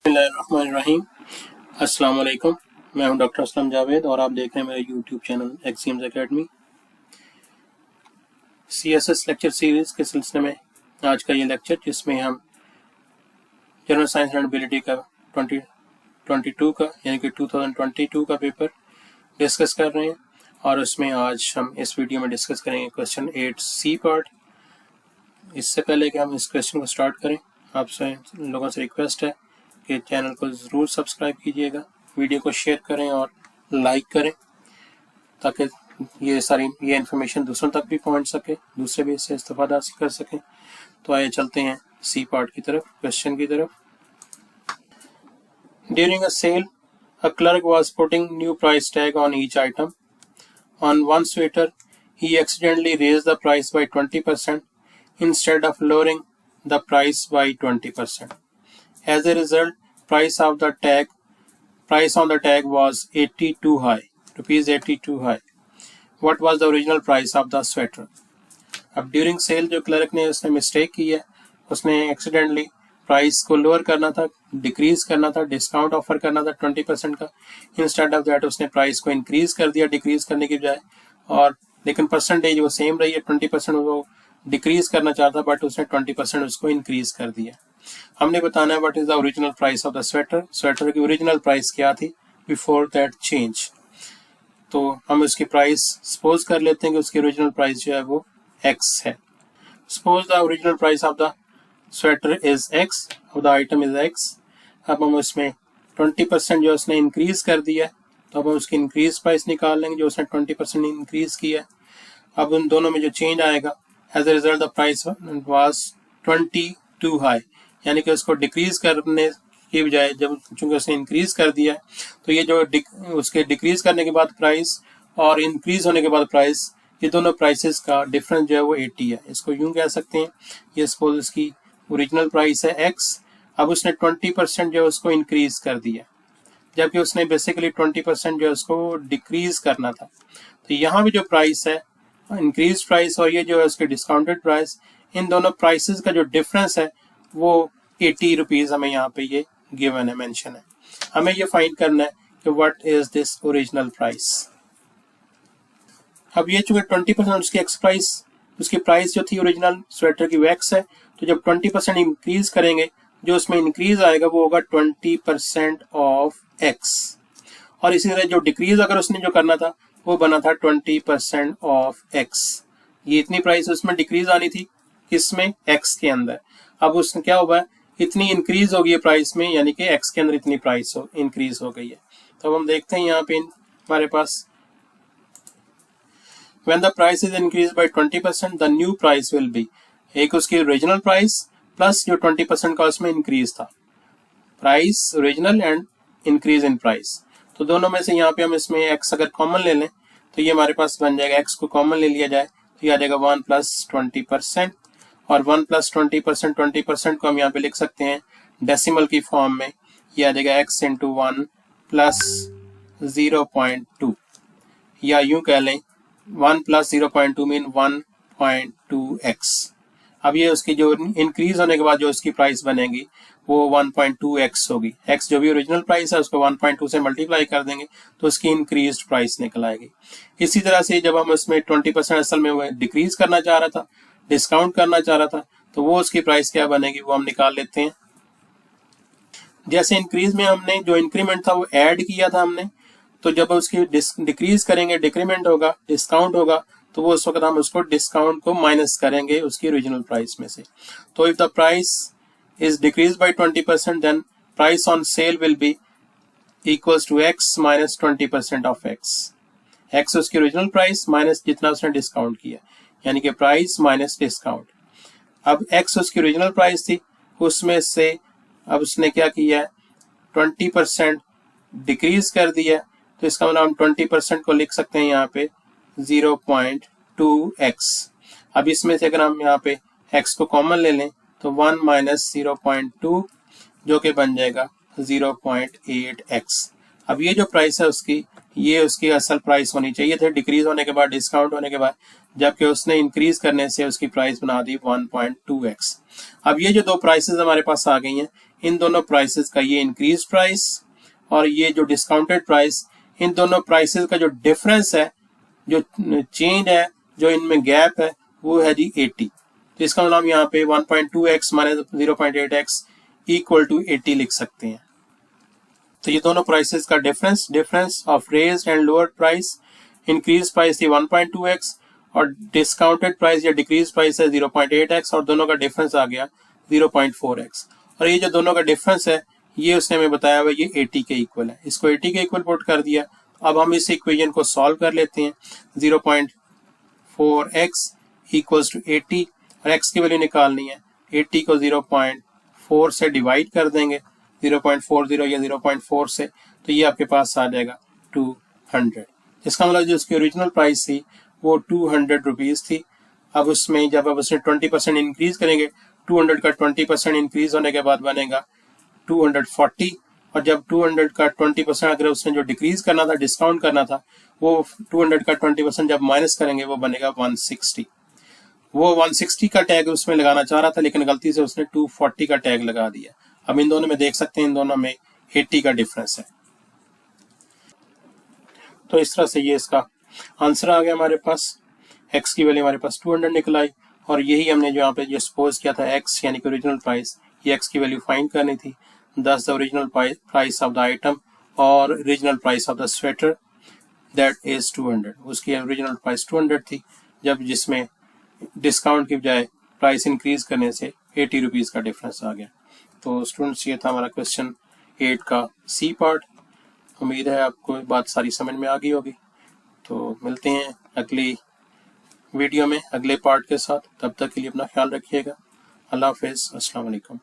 बिस्मिल्लाहिर्रहमानिर्रहीम। अस्सलाम वालेकुम। मैं हूं डॉक्टर असलम जावेद और आप देख रहे हैं मेरा YouTube channel axioms academy. CSS lecture series के सिलसिले में आज का ये लेक्चर, जिसमें हम जनरल साइंस एंड एबिलिटी का 2022 का यानी कि 2022 का पेपर डिस्कस कर रहे हैं और उसमें आज हम इस वीडियो में डिस्कस करेंगे क्वेश्चन 8C पार्ट। इससे पहले कि हम इस क्वेश्चन को स्टार्ट करें, आपसे लोगों से रिक्वेस्ट है कि चैनल को ज़रूर सब्सक्राइब कीजिएगा, वीडियो को शेयर करें और लाइक करें ताकि ये इन्फॉर्मेशन दूसरों तक भी पहुंच सके, दूसरे भी इससे इस्तेफादा हासिल कर सकें। तो आइए चलते हैं सी पार्ट की तरफ, क्वेश्चन की तरफ। During a sale, a clerk was putting new price tag on each item. On one sweater, he accidentally raised the price by 20% instead of lowering the price by 20%. As a result, price on the tag was 80 too high, rupees 80 too high. What was the original price of the sweater? अब during cell जो clerk ने उसने mistake की है, उसने accidentally price को lower करना था, डिक्रीज करना था, डिस्काउंट ऑफर करना था 20% का। इंस्टेड ऑफ दैट उसने प्राइस को इंक्रीज कर दिया डिक्रीज करने की बजाय, और लेकिन परसेंटेज वो सेम रही है, 20% वो डिक्रीज करना चाहता बट उसने 20% उसको इंक्रीज कर दिया। हमने बताना है what is the original price of the sweater. Sweater की ओरिजिनल प्राइस क्या थी बिफोर दैट चेंज। तो हम उसकी प्राइस सपोज कर लेते हैं कि उसकी ओरिजिनल प्राइस जो है वो x है। Suppose the original price of the sweater is x, the item is x। अब हम उसमें 20% जो उसने इंक्रीज कर दिया है, तो अब हम उसकी इंक्रीज प्राइस निकाल लेंगे जो उसने 20% इंक्रीज किया है। अब उन दोनों में जो चेंज आएगा, as a result the price was 20 too high, यानी कि उसको डिक्रीज करने की बजाय जब चूंकि उसने इंक्रीज कर दिया है, तो ये जो उसके डिक्रीज करने के बाद प्राइस और इंक्रीज होने के बाद प्राइस, ये दोनों प्राइसेस का डिफरेंस जो है वो 80 है। इसको यूं कह सकते हैं, ये सपोज इसकी ओरिजिनल प्राइस है x, अब उसने 20% जो है उसको इंक्रीज कर दिया, जबकि उसने बेसिकली 20% जो है उसको डिक्रीज करना था। तो यहाँ भी जो प्राइस है, इंक्रीज प्राइस और ये जो है उसके डिस्काउंटेड प्राइस, इन दोनों प्राइसेस का जो डिफरेंस है वो 80 रुपीज हमें यहाँ पे ये गिवन है, मेंशन है। हमें ये फाइंड करना है कि what is this original price. अब ये चूंकि 20% उसकी एक्स प्राइस, उसकी प्राइस जो थी ओरिजिनल स्वेटर की वैक्स है, तो जब 20% इंक्रीज करेंगे, जो उसमें इंक्रीज आएगा वो होगा 20% ऑफ एक्स, और इसी तरह जो डिक्रीज अगर उसने जो करना था वो बना था 20% ऑफ एक्स। ये इतनी प्राइस उसमें डिक्रीज आनी थी, किसमें, एक्स के अंदर। अब उसने क्या हुआ है, इतनी इंक्रीज हो गई है प्राइस में, यानी कि एक्स के अंदर इतनी प्राइस इंक्रीज हो गई है। तो अब हम देखते हैं यहाँ पे हमारे पास when the price is increased by 20%, the new price will be, एक उसकी ओरिजिनल प्राइस प्लस जो 20% का उसमें इंक्रीज था, price original and increase in price. तो दोनों में से यहाँ पे हम इसमें x अगर कॉमन ले लें तो ये हमारे पास बन जाएगा, x को कॉमन ले लिया जाए तो ये आ जाएगा 1 + 20%, और 1 + 20%, 20% को हम यहाँ पे लिख सकते हैं डेसिमल की फॉर्म में, ये आ जाएगा x × 1 + 0.2, या यूं कह लें 1 + 0.2 मीन 1.2x। अब ये उसकी जो इंक्रीज होने के बाद जो उसकी प्राइस बनेगी वो 1.2x होगी। x जो भी ओरिजिनल प्राइस है उसको 1.2 से मल्टीप्लाई कर देंगे तो उसकी इंक्रीज प्राइस निकल आएगी। इसी तरह से जब हम उसमें 20% असल में वो डिक्रीज करना चाह रहा था, डिस्काउंट करना चाह रहा था, तो वो उसकी प्राइस क्या बनेगी वो हम निकाल लेते हैं। जैसे इंक्रीज में हमने जो इंक्रीमेंट था वो ऐड किया था हमने, तो जब उसकी डिक्रीज करेंगे, डिक्रीमेंट होगा, डिस्काउंट होगा, तो वो उस वक्त हम उसको डिस्काउंट को माइनस करेंगे उसकी ओरिजिनल प्राइस में से। तो if the price is decrease by 20%, then price on sale will be equals to x - 20% of x। x उसकी ओरिजिनल प्राइस माइनस जितना उसने डिस्काउंट किया, यानी कि प्राइस माइनस डिस्काउंट। अब x उसकी ओरिजिनल प्राइस थी, उसमें से अब उसने क्या किया है, 20% डिक्रीज कर दिया, तो इसका मतलब हम 20% को लिख सकते हैं यहाँ पे 0.2x। अब इसमें से अगर हम यहाँ पे x को कॉमन ले लें तो 1 - 0.2 जो कि बन जाएगा 0.8x। अब ये जो प्राइस है उसकी, ये उसकी असल प्राइस होनी चाहिए थी डिक्रीज होने के बाद, डिस्काउंट होने के बाद, जबकि उसने इंक्रीज करने से उसकी प्राइस बना दी 1.2x। अब ये जो दो प्राइसेस हमारे पास आ गई हैं, इन दोनों प्राइसेस का ये इंक्रीज प्राइस और ये जो डिस्काउंटेड प्राइस, इन दोनों प्राइसेस का जो डिफरेंस है, जो चेंज है, जो इनमें गैप है, वो है जी 80। तो इसका मतलब यहाँ पे 1.2x minus 0.8x equal to 80 लिख सकते हैं। तो ये दोनों प्राइसेस का difference of raised and lowered price, increase price थी 1.2x और डिस्काउंटेड प्राइस या डिक्रीज प्राइस है 0.8x और दोनों का डिफरेंस आ गया 0.4x। और ये जो दोनों का डिफरेंस है ये उसने हमें बताया हुआ ये 80 के इक्वल है। इसको 80 के इक्वल पुट कर दिया। अब हम इस इक्वेशन को सॉल्व कर लेते हैं। 0.4x इक्वल्स टू 80 और x की वैल्यू निकालनी है। 80 को 0.4 से डिवाइड कर देंगे, 0.40 या 0.4 से, तो ये आपके पास आ जाएगा 200। इसका मतलब जो उसकी ओरिजिनल प्राइस थी वो 200 रुपीज़ थी। अब उसमें जब आप उसने 20% इंक्रीज करेंगे, 200 का 20% इंक्रीज होने के बाद बनेगा 240 और जब 200 का 20% अगर उसने जो डिक्रीज करना था, डिस्काउंट करना था, वो 200 का 20% जब माइनस करेंगे वो बनेगा 160। वो 160 का टैग उसमें लगाना चाह रहा था लेकिन गलती से उसने 240 का टैग लगा दिया। अब इन दोनों में देख सकते हैं, इन दोनों में 80 का डिफरेंस है। तो इस तरह से ये इसका आंसर आ गया हमारे पास। x की वैल्यू हमारे पास 200 निकल आई और यही हमने जो यहाँ पे जो सपोज किया था x यानी कि ओरिजिनल प्राइस, ये x की वैल्यू फाइंड करनी थी। Thus the original price of the item और original price of the sweater that is 200। उसकी ओरिजिनल प्राइस 200 थी, जब जिसमें डिस्काउंट की बजाय प्राइस इंक्रीज करने से 80 रुपीज़ का डिफरेंस आ गया। तो स्टूडेंट्स ये था हमारा क्वेश्चन 8 का सी पार्ट। उम्मीद है आपको बात सारी समझ में आ गई होगी। तो मिलते हैं अगली वीडियो में अगले पार्ट के साथ। तब तक के लिए अपना ख्याल रखिएगा। अल्लाह हाफिज़, अस्सलाम वालेकुम।